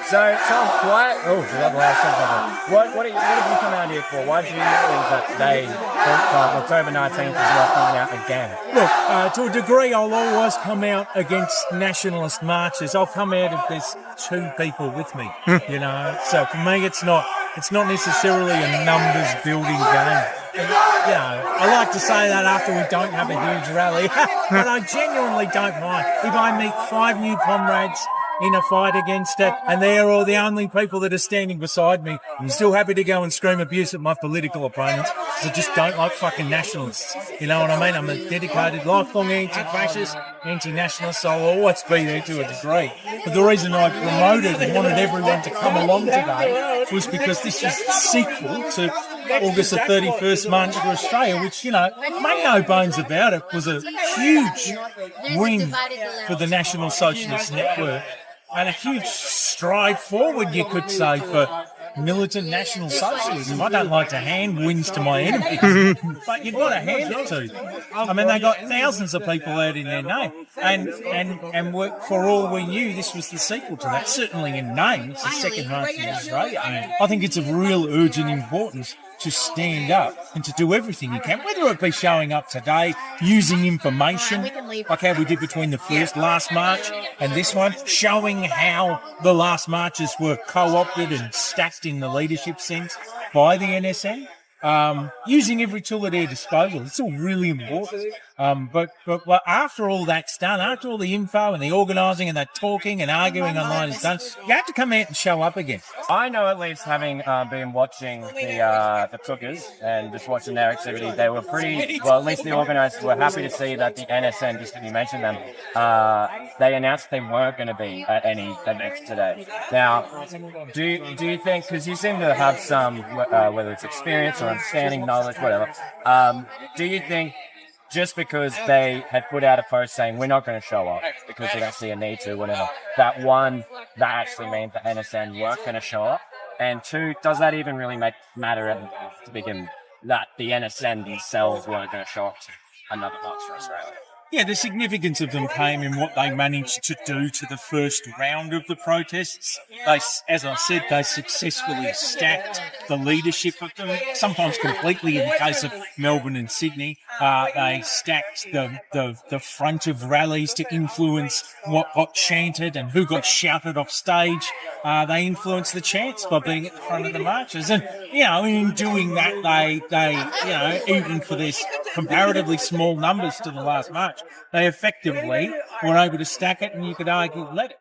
So, Tom, what have you come out here for? Why do you think that today, October 19th, is not coming out again? Look, to a degree, I'll always come out against nationalist marches. I'll come out if there's two people with me, you know. So for me, it's not necessarily a numbers building game. And, you know, I like to say that after we don't have a huge rally, but I genuinely don't mind. If I meet 5 new comrades in a fight against it, and they're all the only people that are standing beside me, I'm still happy to go and scream abuse at my political opponents, because I just don't like fucking nationalists. You know what I mean? I'm a dedicated, lifelong anti-fascist, anti-nationalist, so I'll always be there to a degree. But the reason I promoted and wanted everyone to come along today was because this is the sequel to August the 31st March for Australia, which, you know, make no bones about it, was a huge win for the National Socialist Network and a huge stride forward, you could say, for militant National Socialism. I don't like to hand wins to my enemies, but you've got to hand it to them. I mean, they got thousands of people out in their name, and for all we knew, this was the sequel to that. Certainly in name, it's the second march in Australia. I think it's of real urgent importance to stand up and to do everything you can, whether it be showing up today, using information, like how we did between the last march and this one, showing how the last marches were co-opted and stacked in the leadership sense by the NSN, using every tool at their disposal. It's all really important. But after all that's done, after all the info and the organising and the talking and arguing online is done, you have to come out and show up again. I know, at least having been watching the cookers and just watching their activity, they were pretty, well, at least the organisers were happy to see that the NSN, just as you mentioned them, they announced they weren't going to be at any events today. Now, do you think, because you seem to have some, whether it's experience or understanding, knowledge, whatever, do you think just because they had put out a post saying we're not going to show up because they don't see a need to, whatever, that actually means the NSN weren't going to show up? And two, does that even really matter to begin that the NSN themselves weren't going to show up to another march for Australia? Yeah, the significance of them came in what they managed to do to the first round of the protests. They, as I said, they successfully stacked the leadership of them, sometimes completely in the case of Melbourne and Sydney. They stacked the front of rallies to influence what got chanted and who got shouted off stage. They influenced the chants by being at the front of the marches. And, you know, in doing that, they you know, even for this comparatively small numbers to the last march, they effectively were able to stack it, and you could argue let it.